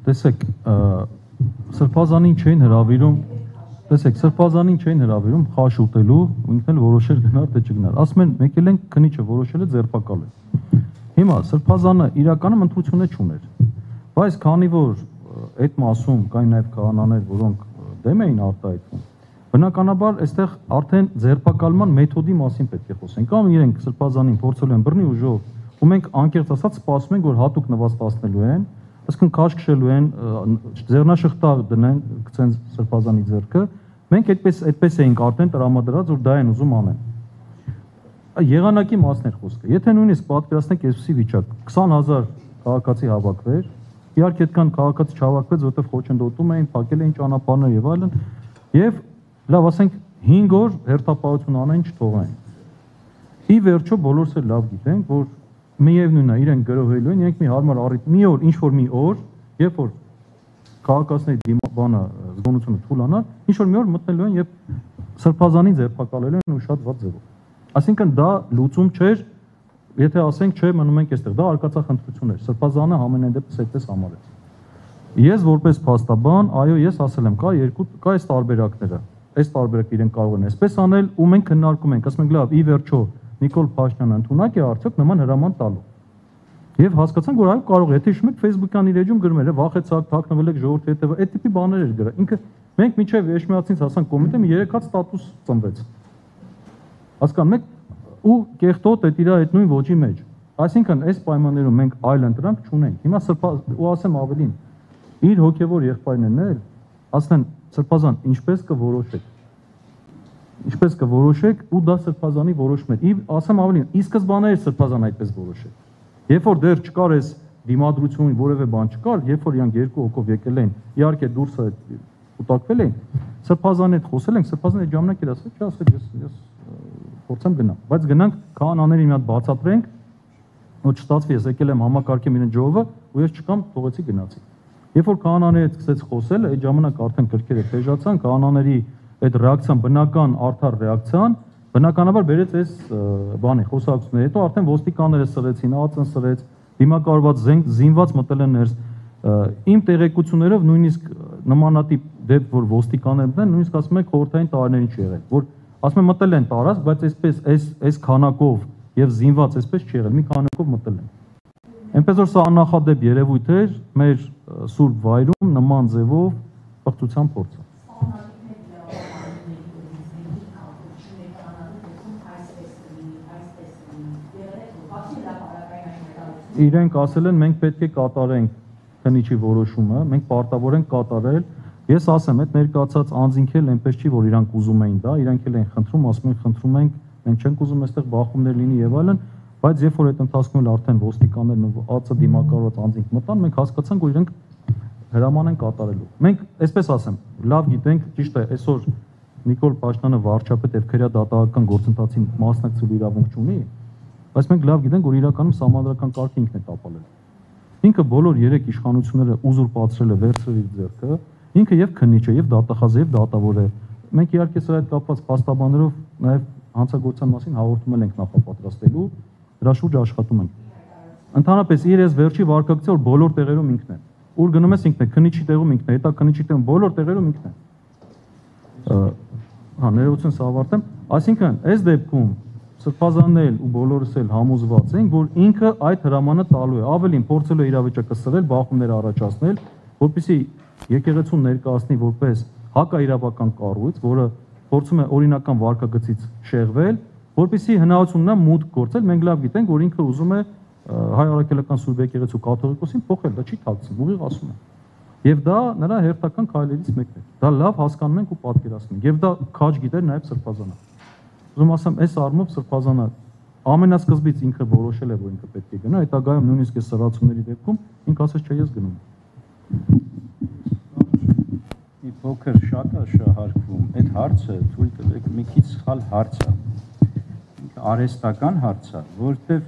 Տեսեք, Սրբազանին չէին հրավիրում, խաշ ուտելու, ինքն էլ որոշել գնար, թե չգնար։ Ասում են, եկել են քնիչը որոշել է ձերբակալել։ Հիմա Սրբազանը իրականում ընտրություն չուներ, բայց քանի որ այդ մասում կային նաև քահանաներ, որոնք դեմ էին արտահայտվում, բնականաբար այստեղ արդեն ձերբակալման մեթոդի մասին պետք է խոսենք։ Կամ իրենք Սրբազանին փորձել են բռնի ուժով, ու մենք անկեղծ ասած սպասում ենք, որ հատուկ նվաստացնելու են, այսինքն քաշ քշելու են, ձեռնաշղթա դնեն, գցեն Սրբազանի ձեռքը, մենք այդպես էինք արդեն տրամադրած, որ դա են ուզում անեն։ Եղանակի մասն էր խոսքը։ Եթե նույնիսկ պատկերացնենք այսպիսի վիճակ, 20,000 քաղաքացի հավաքվեր, իհարկե այդքան քաղաքացի չհավաքվեց, որովհետև խոչընդոտում էին, փակել էին ճանապարհներ եւ այլն, եւ լավ ասենք 5 օր հերթապահություն անեն, չթողեն։ Ի վերջո բոլորս էլ լավ գիտենք, որ միևնույնն է, իրենք գրոհելու են, իրենք մի հարմար առիթ, մի օր, ինչ որ մի օր, երբ որ քաղաքացիների զգոնությունը թուլանա, ինչ որ մի օր մտնելու են եւ Սրբազանին ձերբակալելու են ու շատ վատ ձևով։ Այսինքն դա լուծում չէր, եթե ասենք չէ, մնում ենք այստեղ, դա արկածախնդրություն էր։ Սրբազանը ամենայն դեպս այդպես համարեց։ Ես որպես փաստաբան, այո, ես ասել եմ, կա այս տարբերակները, այս տարբերակը իրենք կարող են այսպես անել ու մենք քննարկում ենք, ասում ենք լավ, ի վերջո Նիկոլ Փաշինյանը ընդունակ է արդյոք նման հրաման տալու։ Եվ հասկացանք, որ այո կարող է, եթե հիշում եք Facebook-յան իր էջում գրում էր, վախեցաք, թաքնվել եք ժողովրդի հետևը, այդ տիպի բաներ էր գրել։ Ինքը մենք միջև Էջմիածնից հասանք կոմիտե մի 3 հատ ստատուս ծնվեց։ Հասկանում եք, ու կեղտոտ այդ իր այդ նույն ոճի մեջ։ Այսինքն այս պայմաններում մենք այլ ընտրանք չունենք։ Հիմա ու ասեմ ավելին, իր հոգևոր եղբայրներն էլ ասեն Սրբազան ինչպես կորոշեք ու դա Սրբազանի որոշում է։ Ասեմ ավելին, ի սկզբանե էր Սրբազան այդպես որոշել։ Երբ որ դեռ չկար այս դիմադրություն, որևէ բան չկար, երբ որ իրանք 2 հոգով եկել են, իհարկե դուրսը կուտակվել էին, Սրբազանի հետ խոսել ենք, Սրբազանը այդ ժամանակ էր ասել, չասել ես փորձեմ գնամ, բայց գնանք քահանաներին մի հատ բացատրենք, ու չստացվի, ես եկել եմ համակարգեմ իրեն ժողովը, ու ես չկամ, թողեցի գնացի։ Երբ որ քահանաների հետ սկսեց խոսել, այդ ժամանակ արդեն կրկերը թեժացան, քահանաների այդ ռեակցիան բնական արդար ռեակցիան, բնականաբար բերեց այս բանի խոսակցությունները, հետո արդեն ոստիկանները սրեցին, ԱԾ-ն սրեց, դիմակայված զինված մտել են ներս։ Իմ տեղեկություններով նույնիսկ նմանատիպ դեպք, որ ոստիկանները մտեն, նույնիսկ ասում եք խորհրդային տարիներին չի եղել, որ ասում են մտել են տարած, բայց այս քանակով եւ զինված այսպես չի եղել, մի քանակով մտել են։ Այնպես որ սա աննախադեպ երևույթ էր մեր սուրբ վայրում նման ձևով պղծության փորձը։ Իրենք ասել են մենք պետք է կատարենք քննիչի որոշումը, մենք պարտավոր ենք կատարել։ Ես ասեմ, այդ ներկայացած անձինք էլ այնպես չի, որ իրանք ուզում էին դա, իրանք էլ են խնդրում, ասում են խնդրում ենք, մենք չենք ուզում այստեղ բախումներ լինի եւ այլն, բայց երբ որ այդ ընթացքում էլ արդեն ոստիկաններն ու ԱԾ դիմակայված անձինք մտան, մենք հասկացանք, որ իրենք հրաման են կատարելու։ Մենք, այսպես ասեմ, լավ գիտենք, ճիշտ է, այսօր Նիկոլ Փաշինյանը վարչապետ եւ քրեադատական գործընթացին մասնակցելու իրավունք չունի, բայց մենք լավ գիտենք, որ իրականում սահմանադրական կարգը ինքն է տապալել։ Ինքը բոլոր 3 իշխանությունները ուզուրպացրել է, վերցրել իր ձեռքը, ինքը եւ քննիչ է, եւ դատախազ է, եւ դատավոր է։ Մենք իհարկե սրա հետ կապված փաստաբաններով նաեւ հանցագործության մասին հաղորդում ենք նախապատրաստելու, դրա շուրջ աշխատում ենք։ Ընդհանրապես իր այս վերջի վարկագծը որ բոլոր տեղերում ինքն է։ Ուր գնում ես ինքն է, քննիչի տեղում ինքն է, հետա քննիչի տեղում բոլոր տեղերում ինքն է։ Հա, ներողություն սա ավարտեմ, այսինքն այս դեպքում Սրբազանն էլ ու բոլորս էլ համոզված ենք, որ ինքը այդ հրամանը տալու է, ավելին փորձելու է իրավիճակը սրել, բախումներ առաջացնել, որպեսզի եկեղեցուն ներկայացնի որպես հակաիրավական կառույց, որը փորձում է օրինական վարկագծից շեղվել, որպեսզի հնարավորություն ունենա մուտք գործել, մենք լավ գիտենք, որ ինքը ուզում է հայ առաքելական Սուրբ եկեղեցու կաթողիկոսին փոխել, դա չի թաքցնում, ուղիղ ասում է։ Եվ դա նրա հերթական քայլերից մեկն է։ Դա լավ հասկանում ենք ու պատկերացնում ենք, եւ դա քաջ գիտեր նաեւ Սրբազանը։ Ուզում ասեմ, այս առումով Սրբազանը ամենասկզբից ինքը որոշել է, որ ինքը պետք է գնա, հետագայում նույնիսկ այս սրացումների դեպքում ինքը ասաց չէ, ես գնում եմ։ Մի փոքր շահարկվում, այդ հարցը թույլ տվեք մի քիչ սխալ հարց է։ Ինքը արհեստական հարց է, որովհետև